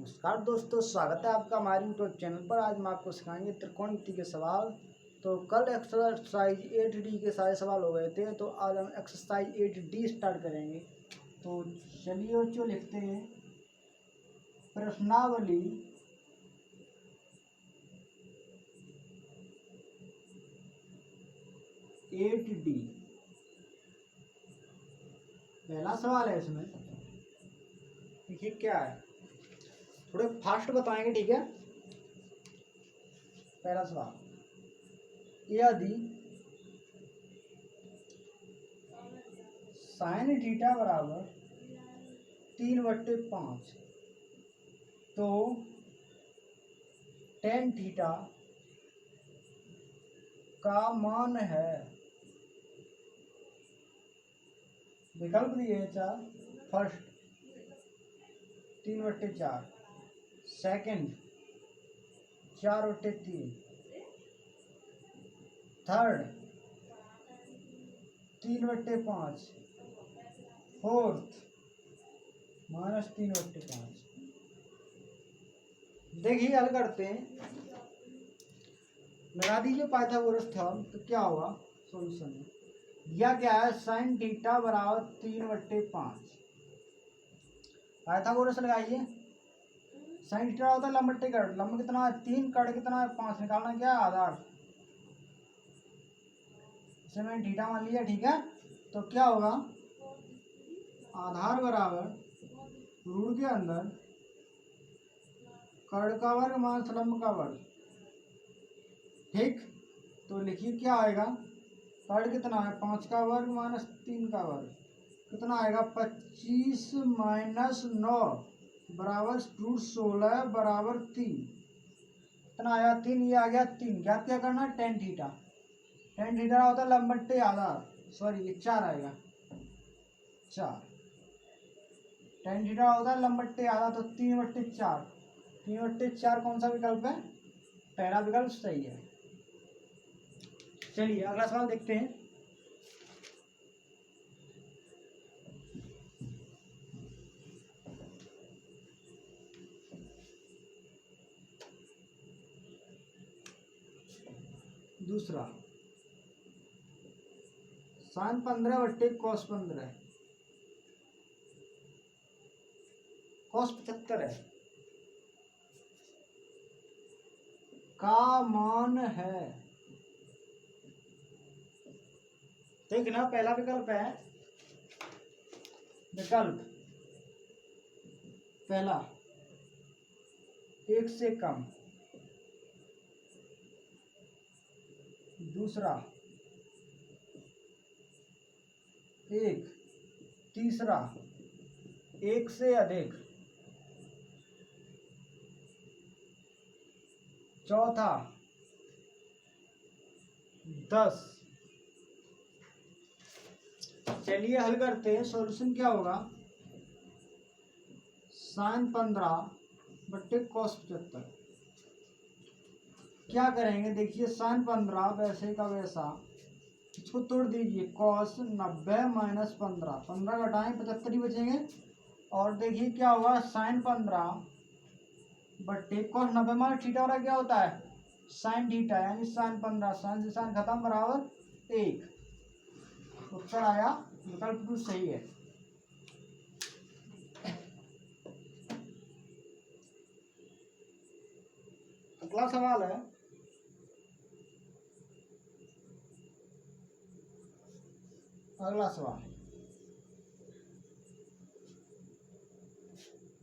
नमस्कार दोस्तों, स्वागत है आपका हमारे यूट्यूब चैनल पर। आज हम आपको सिखाएंगे त्रिकोणमिति के सवाल। तो कल एक्सरसाइज 8D के सारे सवाल हो गए थे, तो आज हम एक्सरसाइज 8D स्टार्ट करेंगे। तो चलिए बच्चों, लिखते हैं प्रश्नावली 8D। पहला सवाल है इसमें, देखिए क्या है, थोड़े फास्ट बताएंगे, ठीक है। पहला सवाल, यदि साइन थीटा बराबर 3/5 तो टेन थीटा का मान है। विकल्प दिए हैं चार। First 3/4, second 4/3, third 3/5, fourth -3/5। देखिए हल करते हैं, लगा दीजिए पाइथागोरस थ्योरम। तो क्या होगा सॉल्यूशन में, यह क्या है, साइन थीटा बराबर 3/5। पाइथागोरस लगाइए। साइन थीटा होता है लंब बट्टे कट। लंब कितना है 3, कट कितना है 5। निकालना क्या है, आधार। इसे मैंने थीटा मान लिया, ठीक है। तो क्या होगा, आधार बराबर रूट के अंदर कर्ण का वर्ग माइनस लंब का वर्ग, ठीक। तो लिखिए क्या आएगा, कर्ण कितना है 5 का वर्ग माइनस 3 का वर्ग, कितना आएगा 25 - 9 बराबर रूट 16 बराबर 3। कितना आया 3, ये आ गया 3। ज्ञात क्या करना है, टेन थीटा। टेन थीटा होता है लंब बट्टे आधार, सॉरी ये 4 आएगा, 4। टेन थीटा होता है लंब बट्टे आधा, तो 3/4। 3/4 कौन सा विकल्प है, पहला विकल्प सही है। चलिए अगला सवाल देखते हैं। दूसरा, साइन 15/cos 15 cos 75 है का मान है। देखना पहला विकल्प है, विकल्प पहला 1 से कम, दूसरा 1, तीसरा 1 से अधिक, चौथा 10। चलिए हल करते हैं। सॉल्यूशन क्या होगा, साइन 15/cos 75। क्या करेंगे, देखिए साइन 15 वैसे का वैसा, इसको तोड़ दीजिए। cos 90 - 15, 15 घटाएं 75 ही बचेंगे। और देखिए क्या होगा, साइन 15/cos 90 मान थीटा वाला क्या होता है, साइन थीटा, यानी साइन 15, साइन से साइन खत्म बराबर 1। उत्तर आया विकल्प 2 सही है। अगला सवाल है, अगला सवाल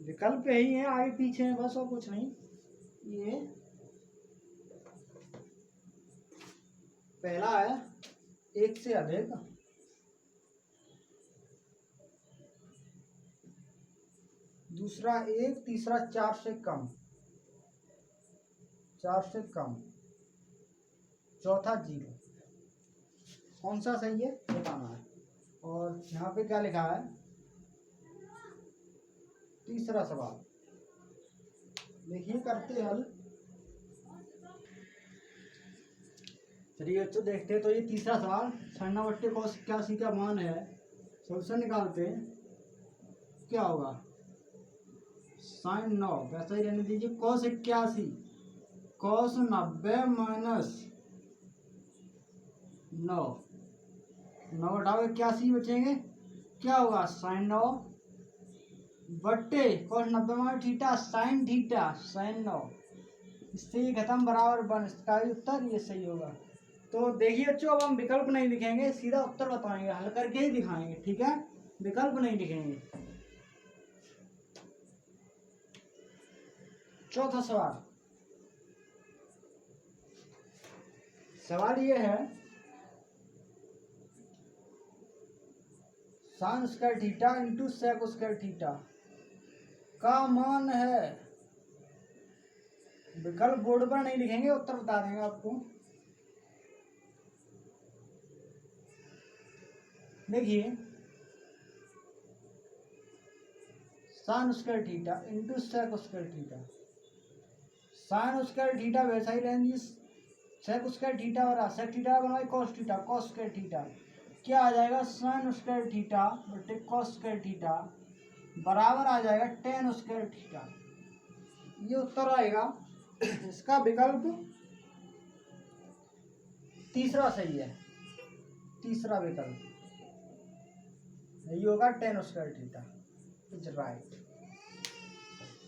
विकल्प यही है, आगे पीछे है बस, और कुछ नहीं। ये पहला है 1 से अधिक, दूसरा 1, तीसरा 4 से कम, 4 से कम, चौथा 0। कौन सा सही है बताना है। और यहाँ पे क्या लिखा है, तीसरा सवाल। देखिए करते हल। चलिए तो देखते हैं। तो ये तीसरा सवाल, 96/cos 81 का मान है। सॉल्यूशन निकालते हैं, क्या होगा, साइन 9 वैसा ही रहने दीजिए। कॉस 81 कॉस 90 माइनस 9 9 घटाओ 81 बचेंगे। क्या होगा साइन 9 बट्टे cos 90 minus theta sine theta sine 9। इससे ये खत्म बराबर 1। इसका ही उत्तर ये सही होगा। तो देखिए बच्चों अब हम विकल्प नहीं लिखेंगे, सीधा उत्तर बताएंगे, हल करके ही दिखाएंगे। ठीक है, विकल्प नहीं लिखेंगे। चौथा सवाल, सवाल ये है sine square theta into sec square theta का मान है। विकल्प बोर्ड पर नहीं लिखेंगे, उत्तर बता देंगे आपको। देखिए sine square theta into sec square theta, sine square theta वैसा ही रहेंगे, सेक स्क्वायर थीटा और सेक थीटा बनवाई cos theta cos square theta. क्या आ जाएगा साइन स्क्वायर थीटा बटे कॉस स्क्वायर थीटा बराबर आ जाएगा टेन स्क्वायर थीटा। ये उत्तर आएगा। इसका विकल्प तीसरा सही है, तीसरा विकल्प यही होगा, ten square theta is right.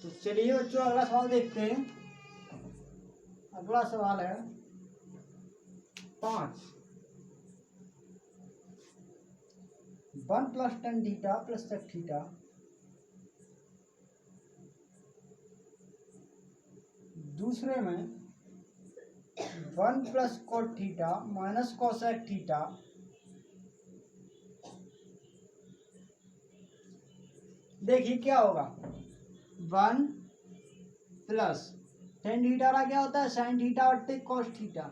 तो चलिए बच्चों अगला सवाल देखते हैं। अगला सवाल है 5 1 plus tan theta plus sec theta दूसरे में 1 plus cot theta minus cosec theta देखिए क्या होगा 1 प्लस टेन थीटा का क्या होता है साइन थीटा बट्टे कोस थीटा,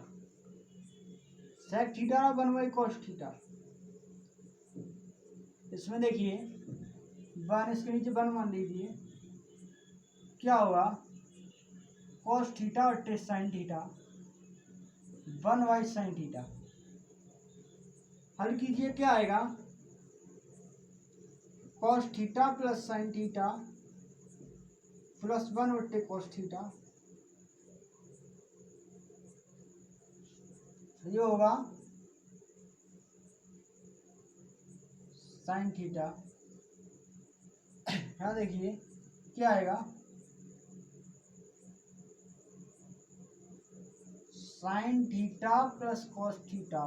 सेक थीटा का 1 कोस थीटा। इसमें देखिए 1 इसके नीचे 1 मान लीजिए, क्या होगा कोस थीटा बट्टे sine theta 1 by sine theta. हल कीजिए क्या आएगा cos theta plus sine theta plus 1 बट्टे कोस थीटा, ये होगा साइन थीटा। यहाँ देखिए क्या आएगा sine theta plus cos theta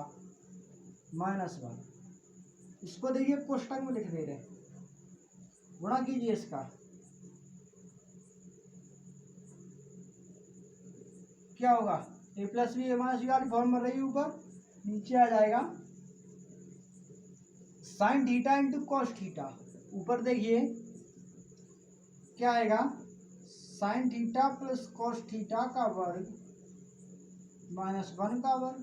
minus 1। इसको देखिए कोष्टक में लिख दे रहे हैं, गुणा कीजिए इसका, क्या होगा ए प्लस बी ए माइनस बी वाली फॉर्म में रही ऊपर, नीचे आ जाएगा sine theta into cos theta. ऊपर देखिए क्या आएगा sine theta plus cos theta का वर्ग माइनस 1 का वर्ग।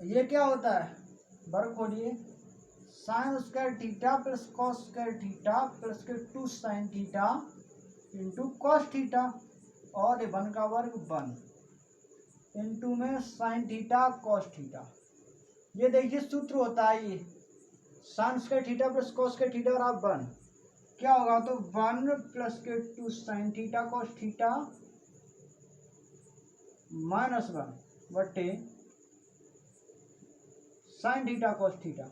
ये क्या होता है वर्ग खोलिए sign square theta plus cos square theta plus के 2 sine theta into cos theta और 1 का वर्ग 1 इंटू में साइन थीटा कॉस थीटा। ये देखिए सूत्र होता है ये sign square theta plus cos square theta और आप 1 क्या होगा तो 1 प्लस के 2 sine theta cos theta minus 1 बटे साइन थीटा कॉस थीटा।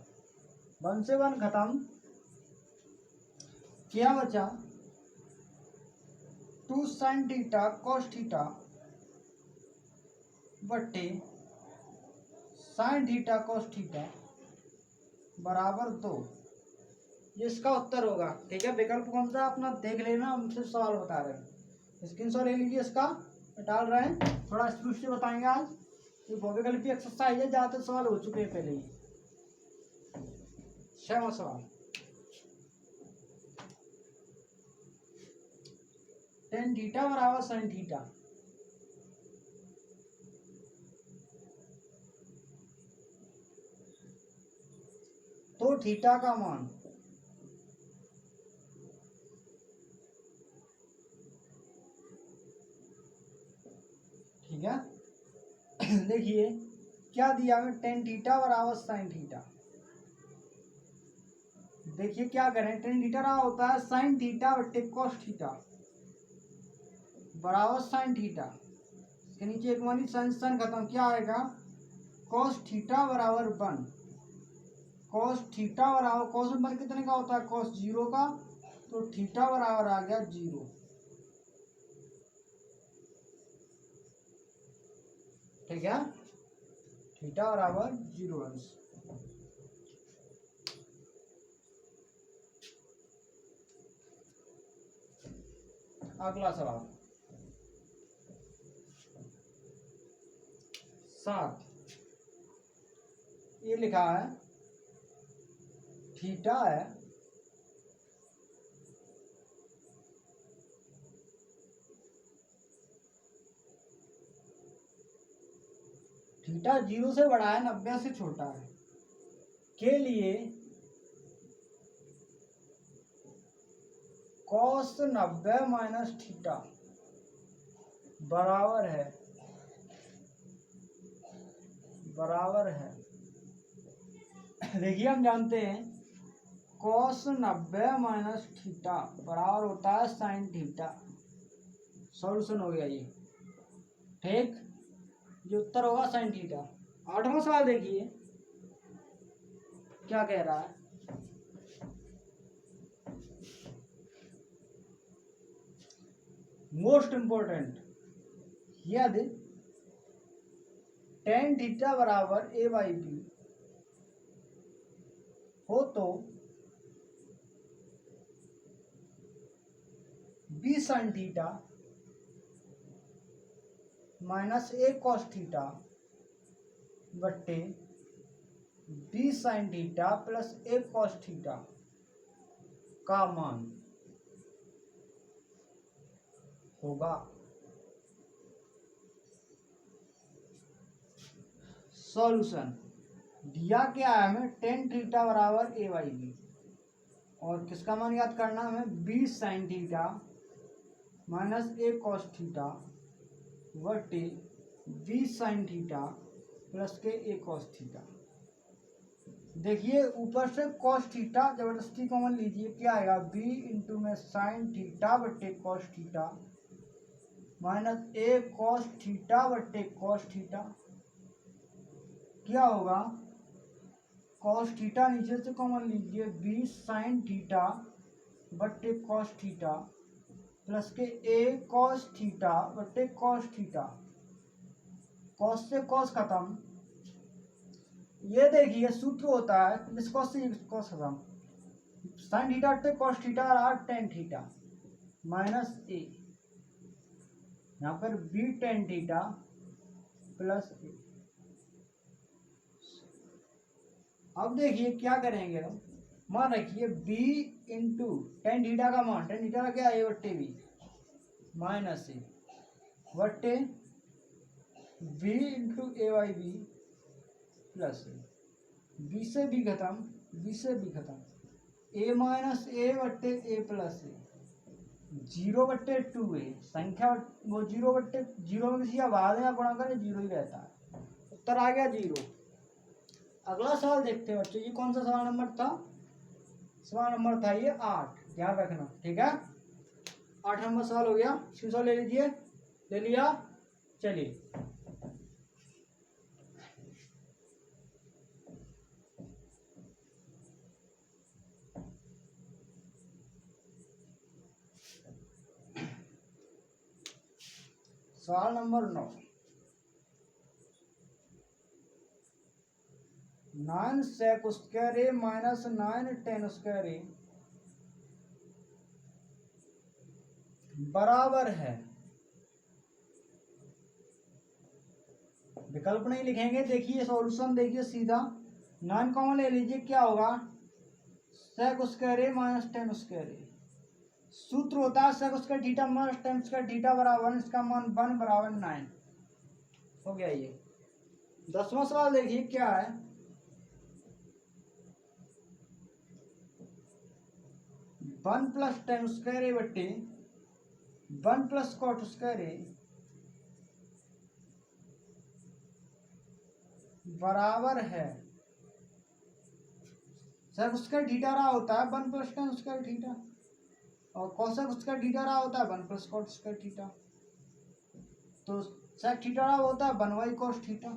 1 से 1 खत्म, क्या बचा 2 साइन थीटा कॉस थीटा बटे साइन थीटा कॉस थीटा बराबर 2। ये इसका उत्तर होगा। ठीक है, विकल्प कौन सा अपना देख लेना, हमसे सवाल बता रहे हैं, स्क्रीनशॉट ले लीजिए इसका, डाल रहे हैं, थोड़ा स्पीड से बताएंगे आज। ये बहुविकल्प की एक्सरसाइज है, ज़्यादातर सवाल हो चुके हैं पहले ही। 6वां सवाल टेन थीटा बराबर साइन थीटा, तो थीटा का मान ठीक है। देखिए क्या दिया हमें टेन थीटा बराबर साइन थीटा, देखिए क्या करें, टेन थीटा रहा होता है साइन थीटा बट्टे कॉस थीटा बराबर साइन थीटा, इसके नीचे एक मानी साइन साइन खत्म, क्या आएगा कॉस थीटा बराबर 1। कॉस थीटा बराबर कॉस 1 कितने का होता है कॉस 0 का, तो थीटा बराबर आ गया 0। ठीक है, थीटा बराबर 0 अंश। अगला सवाल 7, ये लिखा है थीटा है थीटा 0 से बड़ा है 90 से छोटा है के लिए कॉस 90 माइनस थीटा बराबर है देखिए हम जानते हैं कॉस 90 माइनस थीटा बराबर होता है साइन थीटा। सॉल्यूशन हो गया ये, ठीक, जो उत्तर होगा साइन थीटा। 8वां सवाल देखिए क्या कह रहा है, मोस्ट इंपोर्टेंट, यदि टेन थीटा बराबर ए बाई बी हो तो बी साइन थीटा माइनस ए कॉस थीटा बट्टे बी साइन थीटा प्लस ए कॉस थीटा का मान होगा। सॉल्यूशन दिया क्या है हमें, टेन थीटा बराबर ए बाई बी, और किसका मान याद करना है हमें, बी साइन थीटा माइनस ए कॉस थीटा बटे बी साइन थीटा प्लस के ए कॉस थीटा। देखिए ऊपर से कॉस थीटा जबरदस्ती कॉमन लीजिए, क्या आएगा बी इंटू में साइन थीटा बटे कॉस थीटा माइनस ए कॉस थीटा बटे कॉस थीटा, क्या होगा कॉस थीटा नीचे से कॉमन लीजिए, बी साइन थीटा बटे कॉस थीटा प्लस के ए कॉस थीटा बटे कॉस थीटा, कॉस से कॉस खत्म, ये देखिए सूत्र होता है इस कॉस से इस कॉस खत्म, साइन थीटा बटे कॉस थीटा और टेन थीटा माइनस ए, यहाँ पर बी टेन थीटा प्लस ए। अब देखिए क्या करेंगे हम, मान रखिए b इंटू टेन थीटा का मान, टेन थीटा का क्या है ए बट्टे बी माइनस ए बट्टे B into A by B plus A, B से बी खत्म, बी से बी खत्म, ए माइनस ए बट्टे ए प्लस ए, 0/2 ए संख्या वो 0 में किसी आवाज या गुणा करें 0 ही रहता है, उत्तर आ गया 0। अगला सवाल देखते हैं बच्चों, ये कौन सा सवाल नंबर था, सवाल नंबर था ये 8, ध्यान रखना, ठीक है। 8 नंबर सवाल हो गया, स्क्रीनशॉट ले लीजिए, ले लिया, चलिए सवाल number 9, 9 sec square A minus 9 ten square A बराबर है, विकल्प नहीं लिखेंगे, देखिए सॉल्यूशन देखिए सीधा, 9 कॉमन ले लीजिए, क्या होगा sec square A minus tan square A, सूत्र होता है sec square theta minus tan square theta बराबर, इसका मान 1 बराबर 9 हो गया ये। 10वां सवाल देखिए क्या है, one plus tan square A बट्टे 1 प्लस कॉट स्क्वायर ए बराबर है सेक स्क्वायर थीटा रहा होता है 1 प्लस टेन स्क्वायर थीटा, और कोसेक स्क्वायर थीटा रहा होता है 1 प्लस कॉट स्क्वायर थीटा। तो सेक थीटा रहा होता है 1 by cos theta,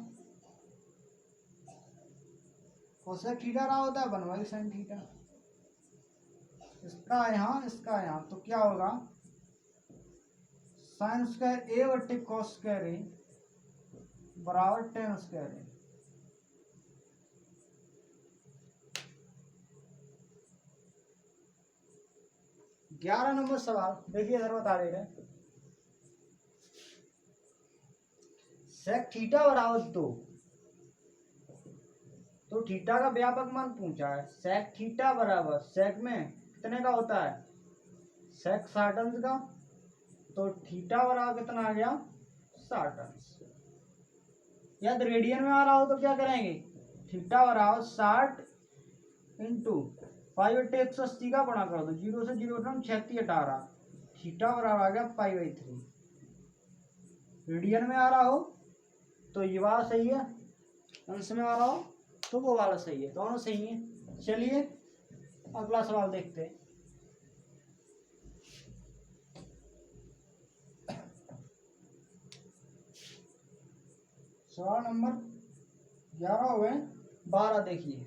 cosec theta रहा होता है 1 बाई साइन थीटा। इसका यहाँ, इसका यहाँ, तो क्या होगा, साइन स्क्वायर ए बट्टे कॉस स्क्वायर ए बराबर टेन स्क्वायर ए। ग्यारह नंबर सवाल देखिए, इधर बता दे रहे हैं, सेक थीटा बराबर 2, तो थीटा का व्यापक मान पूछा है। सेक थीटा बराबर, सेक में कितने का होता है, सेक 60 अंश का, तो थीटा बराबर कितना आ गया 60 अंश। यदि रेडियन में आ रहा हो तो क्या करेंगे, थीटा बराबर 60 इंटू 5/180 का गुणा कर दो, 0 से 0 घटाओ 36 18, थीटा बराबर आ गया π/3। रेडियन में आ रहा हो तो ये वाला सही है, अंश में आ रहा हो तो वो वाला सही है, दोनों सही है। चलिए अगला सवाल देखते हैं। सवाल नंबर 11 हो गए, 12 देखिए,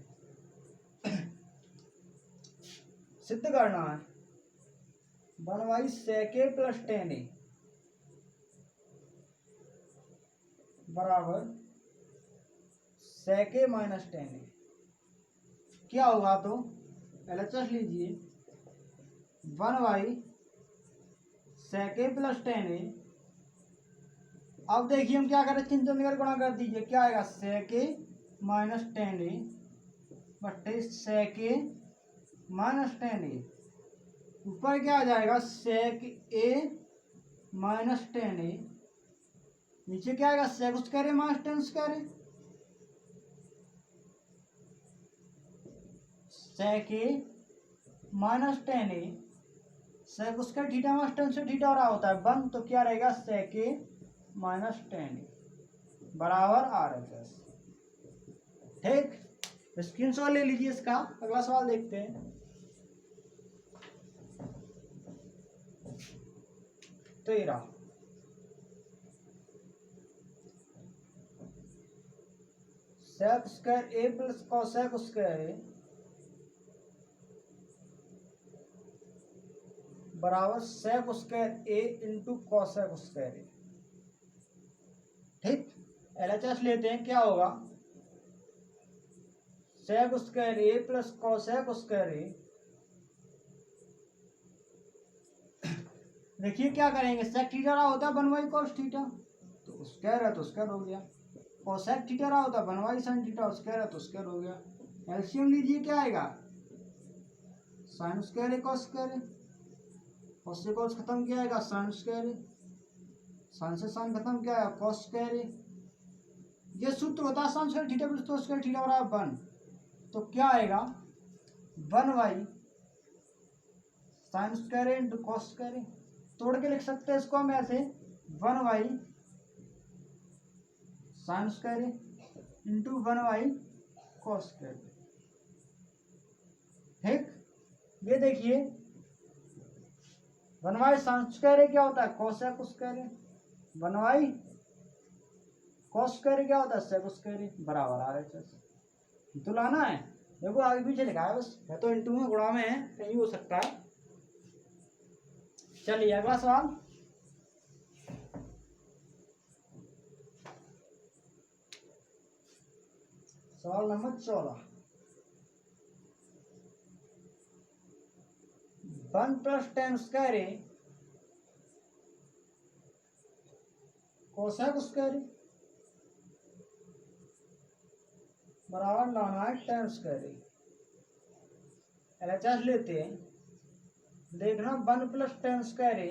सिद्ध करना है 1 by sec A plus tan A बराबर सेक ए माइनस टेन ए। क्या होगा, तो LHS लीजिए, 1 by sec A plus tan A. अब देखिए हम क्या करें, चिन्ह लेकर गुणा कर दीजिए, क्या आएगा, सेक ए माइनस टेन ए बट्टे सेक ए माइनस टेन ए। ऊपर क्या आ जाएगा, सेक ए माइनस टेन ए, नीचे क्या आएगा, sec square A minus tan square A. Sec A minus tan A, sec square theta minus tan से थीटा रहा होता है 1, तो क्या रहेगा, सेक ए माइनस टेन ए बराबर RHS। ठीक, स्क्रीनशॉट ले लीजिए इसका। अगला सवाल देखते हैं। 13, सेक square A plus cosec square A बराबर सेक square A into cosec square A. ठीक, LHS लेते हैं, क्या होगा, सेक स्क्वायर ए प्लस कोसेक स्क्वायर ए। देखिए क्या करेंगे, सेक थीटा रहा होता है 1 बाई कॉस थीटा, तो स्क्वायर है तो स्क्वायर हो गया। कोसेक थीटा रहा होता है 1 बाई साइन थीटा, स्क्वायर है तो स्क्वायर हो गया। एलसीएम लीजिए, क्या आएगा, साइन स्क्वायर ए कॉस स्क्वायर ए, कॉस से कॉस खत्म किया आएगा साइन स्क्वायर ए, साइन से साइन खत्म किया आएगा कॉस स्क्वायर ए। ये सूत्र होता है sine square theta plus cos square theta बराबर 1, तो क्या आएगा, 1 by sine square A into cos square A. तोड़ के लिख सकते हैं इसको हम ऐसे, 1 by sine square A into 1 by cos square A. ठीक, ये देखिए 1 बाई साइन स्क्वायर ए क्या होता है, cosec square A, 1 by cos square A क्या होता है, सेक स्क्वायर ए बराबर RHS। तो लाना है, देखो आगे पीछे लिखा है बस, है तो इंटू में गुणा में है, कहीं हो सकता है। चलिए अगला सवाल, सवाल number 14, 1 plus tan square A cosec square A बराबर लाना है टेन स्क्वायर ए। LHS लेते हैं, देखना 1 प्लस टेन स्क्वायर ए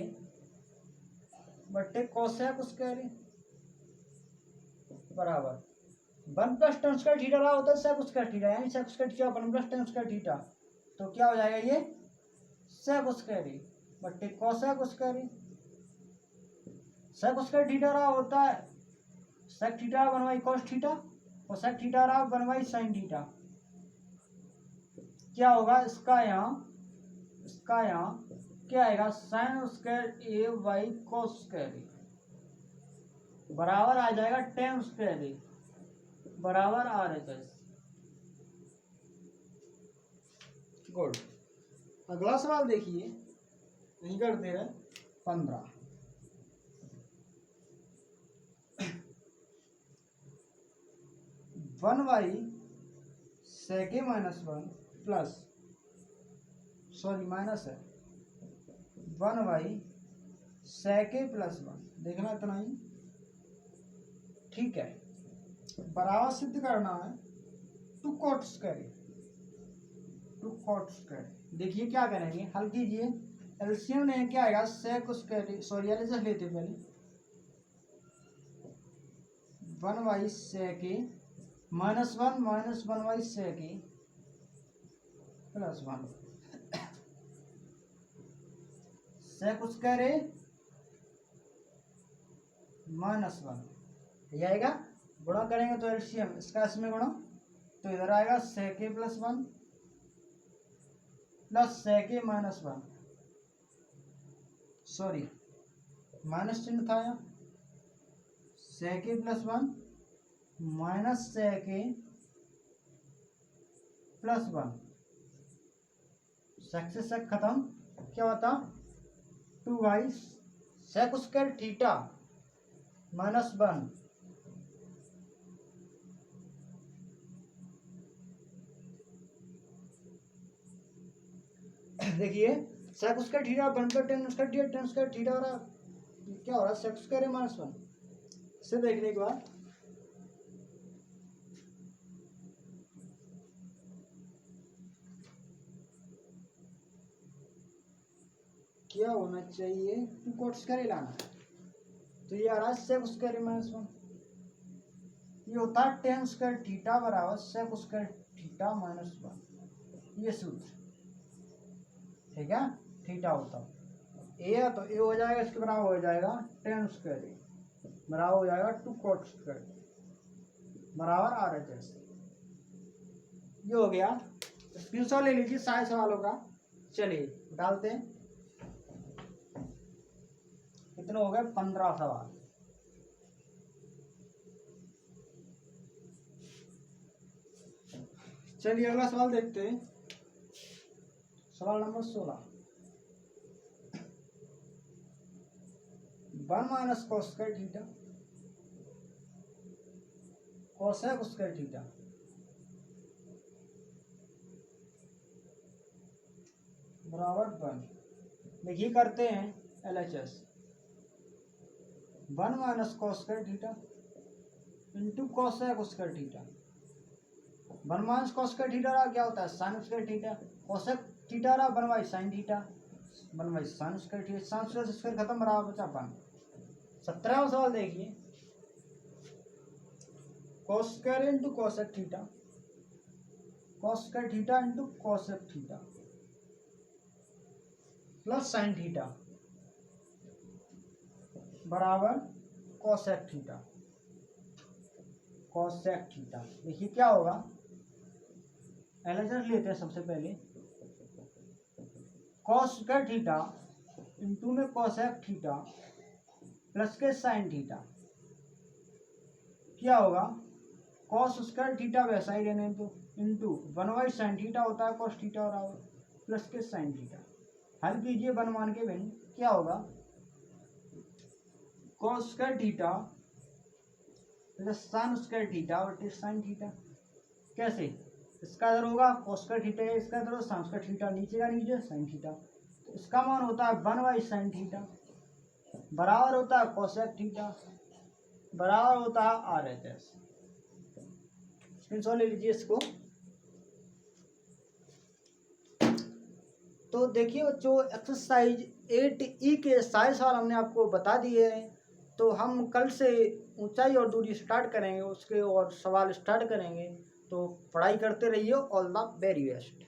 बट्टे कोसेक स्क्वायर ए बराबर 1 प्लस टेन स्क्वायर थीटा रहा होता है सेक स्क्वायर थीटा, यानी sec square theta 1 plus tan square theta, तो क्या हो जाएगा, ये सेक स्क्वायर ए बट्टे cosec square A. Sec square theta रहा होता है sec theta 1 by cos theta, और सेक थीटा रहा 1 बाई साइन थीटा। क्या होगा इसका यहाँ क्या आएगा, sine square A by cos square A बराबर आ जाएगा टेन स्क्वायर ए बराबर आर एच एस। गुड। अगला सवाल देखिए, नहीं करते हैं 15। 1 बाई सेके माइनस 1 प्लस, सॉरी माइनस है, 1 बाई सेके प्लस 1, देखना इतना ही, ठीक है। बराबर सिद्ध करना है two cot square, two cot square. देखिए क्या करेंगे, हल कीजिए। एलसीएम ने क्या आएगा, सेक स्क्वायर, सॉरी एलसीएम लेते पहले, 1 बाई सेके माइनस 1 माइनस 1 बाई सेके plus 1 sec square A minus 1, ये आएगा। गुणा करेंगे तो एलसीएम इसका इसमें गुणा, तो इधर आएगा sec plus 1 plus sec minus 1, sorry minus चिन्ह था यहाँ, sec plus 1 minus sec plus 1, sec से सेक खत्म, क्या होता 2 by sec square theta minus 1 देखिए सेक स्क्वायर थीटा बनकर tan square theta, tan square theta हो रहा, क्या हो रहा है सेक स्क्वायर माइनस 1। इसे देखने के बाद क्या होना चाहिए, टू कॉट स्क्वायर लाना, तो ये आ रहा है सेक स्क्वायर माइनस 1, ये होता है टेन स्क्वायर थीटा बराबर सेक स्क्वायर थीटा माइनस 1, ये सूत्र, ठीक है। थीटा होता ए है तो ए हो जाएगा, इसके बराबर हो जाएगा टेन स्क्वायर ए बराबर हो जाएगा टू कॉट स्क्वायर बराबर आर एच एस। ये हो गया। स्क्रीनशॉट ले लीजिए सारे सवालों का। चलिए डालते हैं, कितने हो गए 15 सवाल। चलिए अगला सवाल देखते हैं, सवाल number 16। 1 minus cos square theta cosec square theta बराबर 1। देखिए करते हैं LHS, 1 minus cos square theta into cosec square theta. 1 minus cos square theta रहा क्या होता है sine square theta, cosec theta रहा 1 by sine theta, 1 by sine square theta, sine square खत्म बराबर बचा 1। 17वां सवाल देखिए, cos square into cosec theta, cos square theta into cosec theta plus sine theta बराबर कोसेक थीटा, कोसेक थीटा। देखिए क्या होगा, एलएचएस लेते हैं सबसे पहले, कॉस स्क्वायर थीटा इंटू में कोसेक थीटा प्लस के साइन थीटा, क्या होगा कॉस स्क्वायर थीटा वैसा ही रहने दो इंटू 1 बाई साइन थीटा होता है कॉस थीटा बराबर प्लस के साइन थीटा। हल कीजिए 1 मान के वैल्यू, क्या होगा cos square theta plus sign square theta बटे साइन थीटा। कैसे, इसका इधर होगा कॉस स्क्वायर थीटा, इसका इधर होगा साइन स्क्वायर थीटा, नीचे का नीचे साइन थीटा, तो इसका मान होता है 1 बाई साइन थीटा बराबर होता है कोसेक थीटा बराबर होता है आर एच एस। स्क्रीनशॉट ले लीजिए इसको। तो देखिए जो एक्सरसाइज 8E के सारे सवाल हमने आपको बता दिए हैं, तो हम कल से ऊंचाई और दूरी स्टार्ट करेंगे, उसके और सवाल स्टार्ट करेंगे। तो पढ़ाई करते रहिए। All the very best.